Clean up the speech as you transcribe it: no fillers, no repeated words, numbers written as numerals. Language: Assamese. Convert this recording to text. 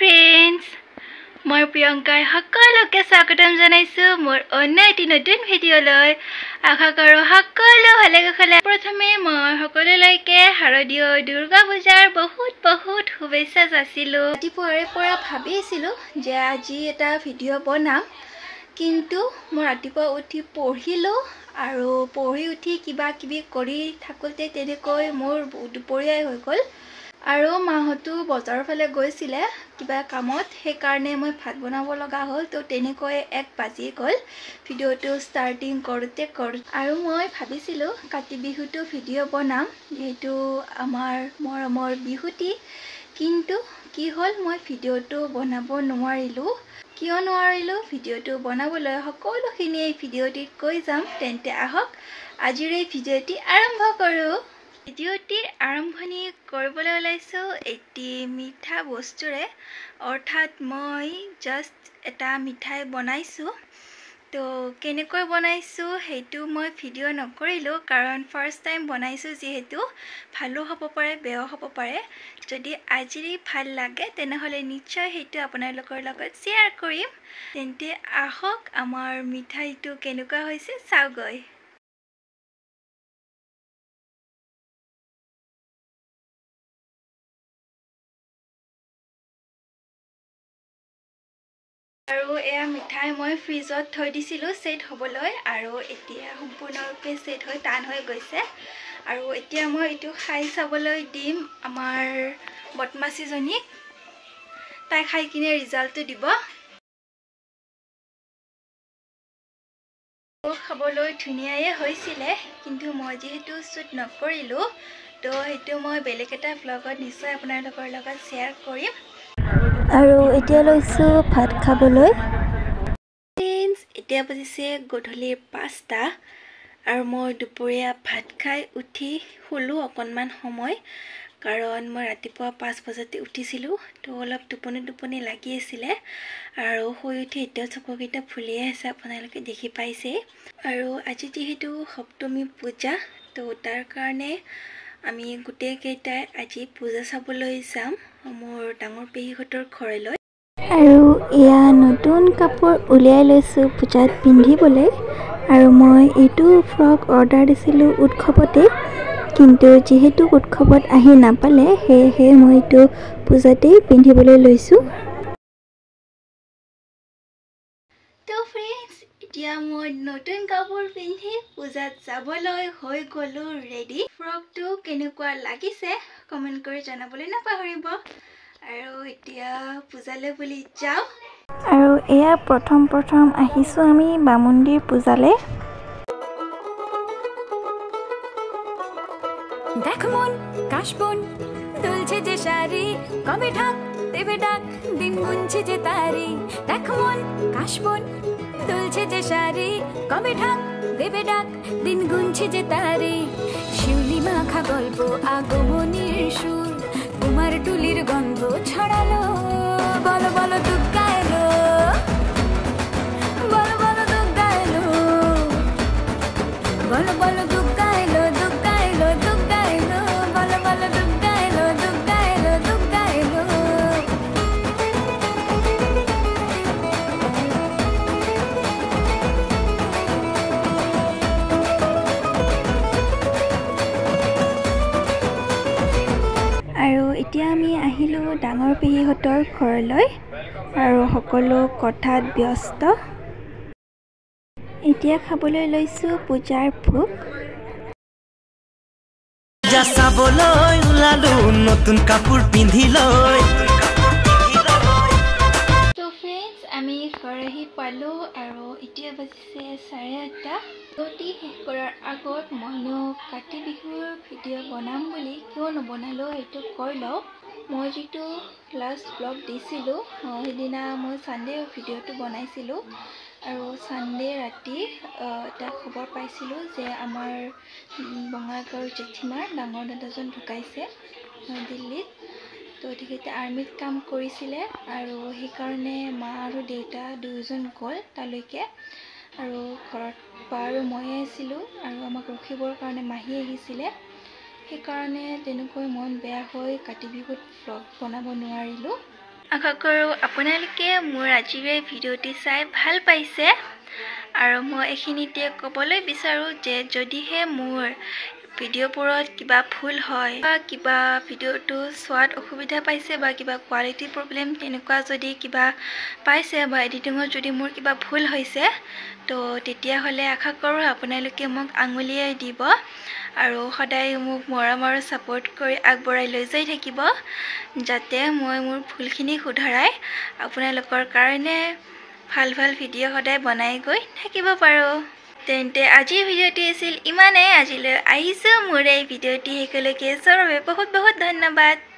friends, মই প্ৰিয়ংকাই সকলোকে স্বাগতম জনাইছো মোৰ অন্য এটি নতুন ভিডিঅ'লৈ। আশা কৰো সকলো ভালে কুশলে। প্ৰথমে মই সকলোলৈকে শাৰদীয় দুৰ্গা পূজাৰ বহুত শুভেচ্ছা যাচিলো। ৰাতিপুৱাৰে পৰা ভাবিছিলো যে আজি এটা ভিডিঅ' বনাম, কিন্তু মই ৰাতিপুৱা উঠি পঢ়িলো আৰু পঢ়ি উঠি কিবা কিবি কৰি থাকোঁতে তেনেকৈ মোৰ দুপৰীয়াই হৈ গ'ল। আৰু মাহতো বজাৰৰ ফালে গৈছিলে কিবা কামত, সেইকাৰণে মই ভাত বনাব লগা হ'ল। তো তেনেকৈ 1 বাজি গ'ল ভিডিঅ'টো ষ্টাৰ্টিং কৰোঁতে। আৰু মই ভাবিছিলোঁ কাতি বিহুটো ভিডিঅ' বনাম, যিহেতু আমাৰ মৰমৰ বিহুটি। কিন্তু কি হ'ল, মই ভিডিঅ'টো বনাব নোৱাৰিলোঁ। কিয় নোৱাৰিলোঁ ভিডিঅ'টো বনাবলৈ, সকলোখিনি এই ভিডিঅ'টিত কৈ যাম। তেন্তে আহক আজিৰ এই ভিডিঅ'টি আৰম্ভ কৰোঁ। ভিডিঅ'টিৰ আৰম্ভণি কৰিবলৈ ওলাইছোঁ এটি মিঠা বস্তুৰে, অৰ্থাৎ মই জাষ্ট এটা মিঠাই বনাইছোঁ। তো কেনেকৈ বনাইছোঁ সেইটো মই ভিডিঅ' নকৰিলোঁ, কাৰণ ফাৰ্ষ্ট টাইম বনাইছোঁ যিহেতু ভালো হ'ব পাৰে বেয়াও হ'ব পাৰে। যদি আজি ভাল লাগে তেনেহ'লে নিশ্চয় সেইটো আপোনালোকৰ লগত শ্বেয়াৰ কৰিম। তেন্তে আহক আমাৰ মিঠাইটো কেনেকুৱা হৈছে চাওঁগৈ। আৰু এয়া মিঠাই মই ফ্ৰিজত থৈ দিছিলোঁ ছেট হ'বলৈ, আৰু এতিয়া সম্পূৰ্ণৰূপে ছেট হৈ টান হৈ গৈছে। আৰু এতিয়া মই এইটো খাই চাবলৈ দিম আমাৰ বদমাছিজনীক, তাই খাই কিনে ৰিজাল্টটো দিব। খাবলৈ ধুনীয়াই হৈছিলে, কিন্তু মই যিহেতু শ্বুট নকৰিলোঁ, তো সেইটো মই বেলেগ এটা ভ্লগত নিশ্চয় আপোনালোকৰ লগত শ্বেয়াৰ কৰিম। আৰু এতিয়া লৈছোঁ ভাত খাবলৈ। এতিয়া বাজিছে গধূলি 5টা, আৰু মই দুপৰীয়া ভাত খাই উঠি শুলোঁ অকণমান সময়, কাৰণ মই ৰাতিপুৱা 5 বজাতে উঠিছিলোঁ। তো অলপ টোপনি লাগি আছিলে, আৰু শুই উঠি এতিয়া চকুকেইটা ফুলিয়ে আছে, আপোনালোকে দেখি পাইছে। আৰু আজি যিহেতু সপ্তমী পূজা, তো তাৰ কাৰণে আমি গোটেইকেইটাই আজি পূজা চাবলৈ যাম মোৰ ডাঙৰ পেহীহঁতৰ ঘৰলৈ। আৰু এয়া নতুন কাপোৰ উলিয়াই লৈছোঁ পূজাত পিন্ধিবলৈ। আৰু মই এইটো ফ্ৰক অৰ্ডাৰ দিছিলোঁ উৎসৱতে, কিন্তু যিহেতু উৎসৱত আহি নাপালে, সেয়েহে মই এইটো পূজাতেই পিন্ধিবলৈ লৈছোঁ। তো ফ্ৰেণ্ডছ, এতিয়া মই নতুন কাপোৰ পিন্ধি পূজাত যাবলৈ হৈ গ'লোঁ ৰেডি। ফ্ৰকটো কেনেকুৱা লাগিছে কমেণ্ট কৰি জনাবলৈ নাপাহৰিব। আৰু এতিয়া পূজালৈ বুলি যাওঁ। আৰু এয়া প্ৰথম আহিছোঁ আমি বামুন্দিৰ পূজালৈ। দেখ মন কাশবন দুলছে যে শাড়ি, কবে ঢাক দেবে ডাক দিন গুনছে যে তারি। দেখ মন কাশবন দুলছে যে শাড়ি, কবে ঢাক দেবে ডাক দিন গুনছে যে তারি। শিউলি মাখা গল্প আগমনীর সুর, কুমার টুলির গন্ধ ছড়ালো। বলো বলো দুর্গা এলো, বলো বলো দুর্গা এলো, বলো বলো দুর্গা এলো, দুর্গা এলো, দুর্গা এলো, বলো বলো দুর্গা এলো, দুর্গা এলো, দুর্গা এলো। আৰু এতিয়া আমি আহিলোঁ ডাঙৰ পেহীহঁতৰ ঘৰলৈ, আৰু সকলো কথাত ব্যস্ত। এতিয়া খাবলৈ লৈছোঁ পূজাৰ ভোগ। চাবলৈ ওলালো নতুন কাপোৰ পিন্ধি লৈ। তো ফ্ৰেণ্ডছ, আমি ঘৰ আহি পালোঁ, আৰু এতিয়া বাজিছে 8:30। ভিডিঅ'টি শেষ কৰাৰ আগত মইনো কাতি বিহুৰ ভিডিঅ' বনাম বুলি কিয় নবনালোঁ সেইটো কৈ লওঁ। মই যিটো লাষ্ট ব্লগ দিছিলোঁ, সেইদিনা মই ছানডে ভিডিঅ'টো বনাইছিলোঁ, আৰু ছানডে ৰাতি এটা খবৰ পাইছিলোঁ যে আমাৰ বঙাইগাঁৱৰ জেঠীমাৰ ডাঙৰ দাদাজন ঢুকাইছে দিল্লীত। তো তেখেতে আৰ্মিত কাম কৰিছিলে, আৰু সেইকাৰণে মা আৰু দেউতা দুয়োজন গ'ল তালৈকে। আৰু ঘৰত বা আৰু ময়ে আছিলোঁ, আৰু আমাক ৰখিবৰ কাৰণে মাহী আহিছিলে। সেইকাৰণে তেনেকৈ মন বেয়া হৈ কাতি বিহুত ভ্লগ বনাব নোৱাৰিলোঁ। আশা কৰোঁ আপোনালোকে মোৰ আজিৰ এই ভিডিঅ'টি চাই ভাল পাইছে আৰু মই এইখিনিতে ক'বলৈ বিচাৰোঁ যে যদিহে মোৰ ভিডিঅ'বোৰত কিবা ভুল হয় বা কিবা ভিডিঅ'টো চোৱাত অসুবিধা পাইছে বা কিবা কোৱালিটি প্ৰব্লেম তেনেকুৱা যদি কিবা পাইছে বা এডিটিঙত যদি মোৰ কিবা ভুল হৈছে তো তেতিয়াহ'লে আশা কৰোঁ আপোনালোকে মোক আঙুলিয়াই দিব আৰু সদায় মোক মৰম আৰু ছাপোৰ্ট কৰি আগবঢ়াই লৈ যাই থাকিব যাতে মই মোৰ ভুলখিনি শুধৰাই আপোনালোকৰ কাৰণে ভাল ভাল ভিডিঅ' সদায় বনাই গৈ থাকিব পাৰোঁ তেন্তে আজিৰ ভিডিঅ'টি আছিল ইমানেই আজিলৈ আহিছোঁ মোৰ এই ভিডিঅ'টি শেষলৈকে চোৱাৰ বাবে বহুত বহুত ধন্যবাদ